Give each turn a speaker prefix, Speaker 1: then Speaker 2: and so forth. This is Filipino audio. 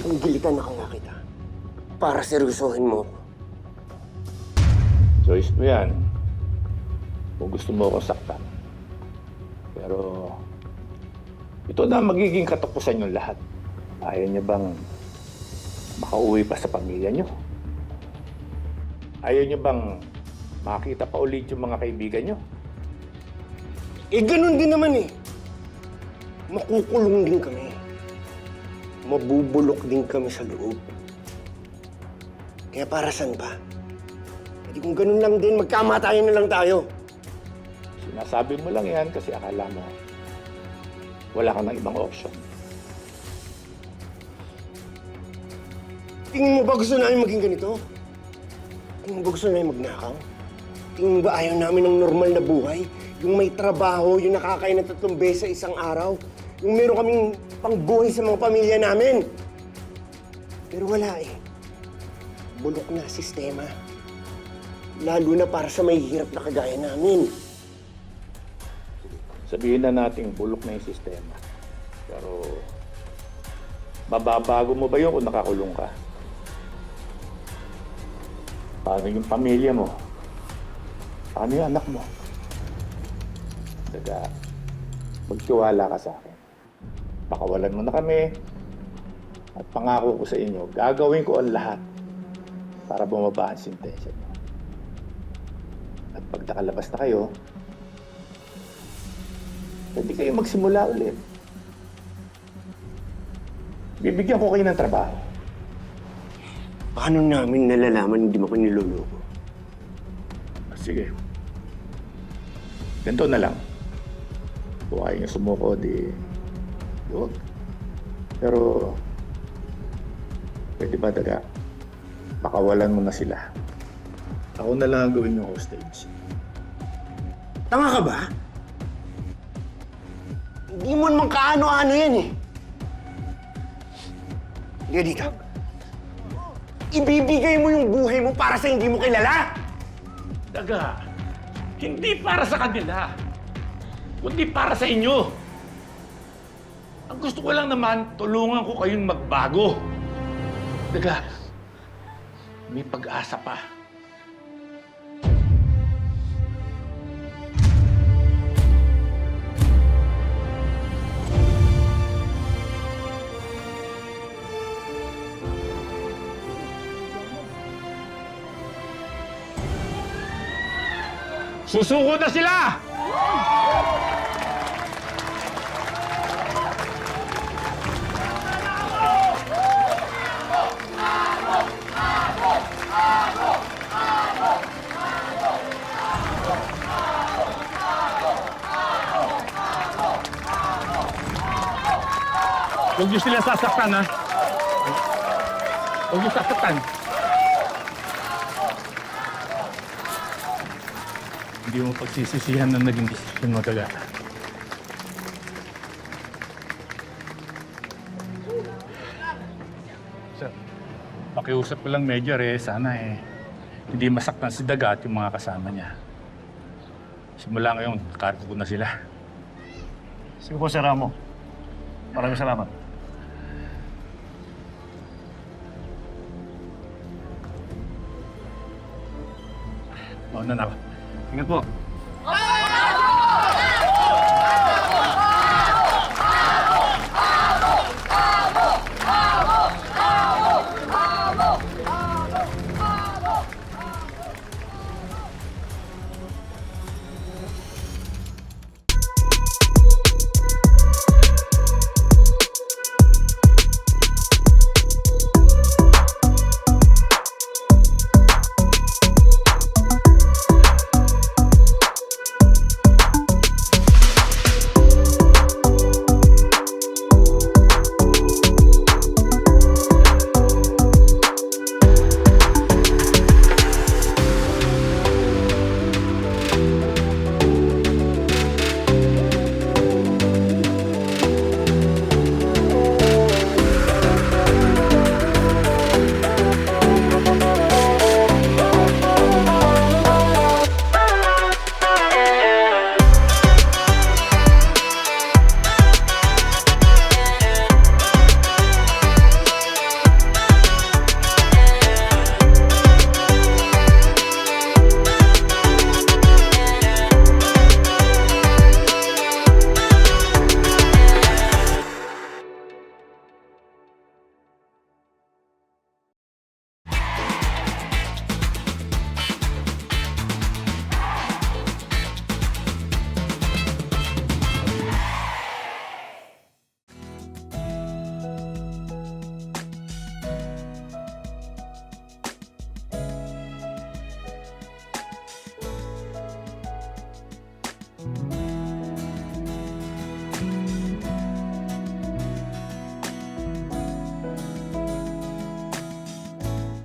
Speaker 1: Kung gilitan na nga kita, para seryosohin mo ako.
Speaker 2: Choice mo yan. Kung gusto mo akong saktan. Pero ito na magiging katapusan yung lahat. Ayaw niyo bang makauwi pa sa pamilya niyo? Ayaw niyo bang makita pa ulit yung mga kaibigan niyo?
Speaker 1: Ganun din naman eh. Makukulong din kami. Mabubulok din kami sa loob. Kaya para saan pa? Pwede kung ganun lang din, magkamatayan na lang tayo.
Speaker 2: Sinasabi mo lang yan kasi akala mo wala ka ng ibang option.
Speaker 1: Tingin mo ba gusto namin maging ganito? Tingin mo ba gusto namin magnakaw? Tingin mo ba ayaw namin ng normal na buhay? Yung may trabaho, yung nakakain na 3 beses sa isang araw? Yung meron kaming pangbuhay sa mga pamilya namin? Pero wala eh. Bulok na sistema. Lalo na para sa may hirap na kagaya namin.
Speaker 2: Sabihin na nating bulok na yung sistema. Pero mababago mo ba yun kung nakakulong ka? Paano yung pamilya mo? Paano yung anak mo? Daga, magtiwala ka sa akin. Pakawalan mo na kami. At pangako ko sa inyo, gagawin ko ang lahat para bumaba ang sintensya niyo. At pag nakalabas na kayo, pwede kayo magsimula ulit. Bibigyan ko kayo ng trabaho.
Speaker 1: Paano namin nalalaman hindi mo ko niloloko?
Speaker 2: Sige. Ganito na lang. Kung ayaw niyo sumuko, di... huwag. Pero... pwede ba, Daga? Pakawalan mo na sila. Ako na lang ang gawin yung hostage.
Speaker 1: Tanga ka ba? Hindi mo naman kaano-ano yan eh. Hindi dito. Ibibigay mo yung buhay mo para sa hindi mo kilala?
Speaker 2: Daga, hindi para sa kanila. Kundi para sa inyo. Ang gusto ko lang naman, tulungan ko kayong magbago. Daga, may pag-asa pa. Susuko na sila! Huwag niyo sila sasaktan, ha? Huwag niyo sasaktan. Hindi mo pagsisisihan na naging desisyon mo, Daga. Sir, pakiusap ko lang, Major, sana hindi masaktan si Daga at yung mga kasama niya. Simula ngayon, kargo ko na sila.
Speaker 3: Sige po, Sir Ramo. Maraming salamat.
Speaker 2: Mauna na ako.
Speaker 3: Ingat po.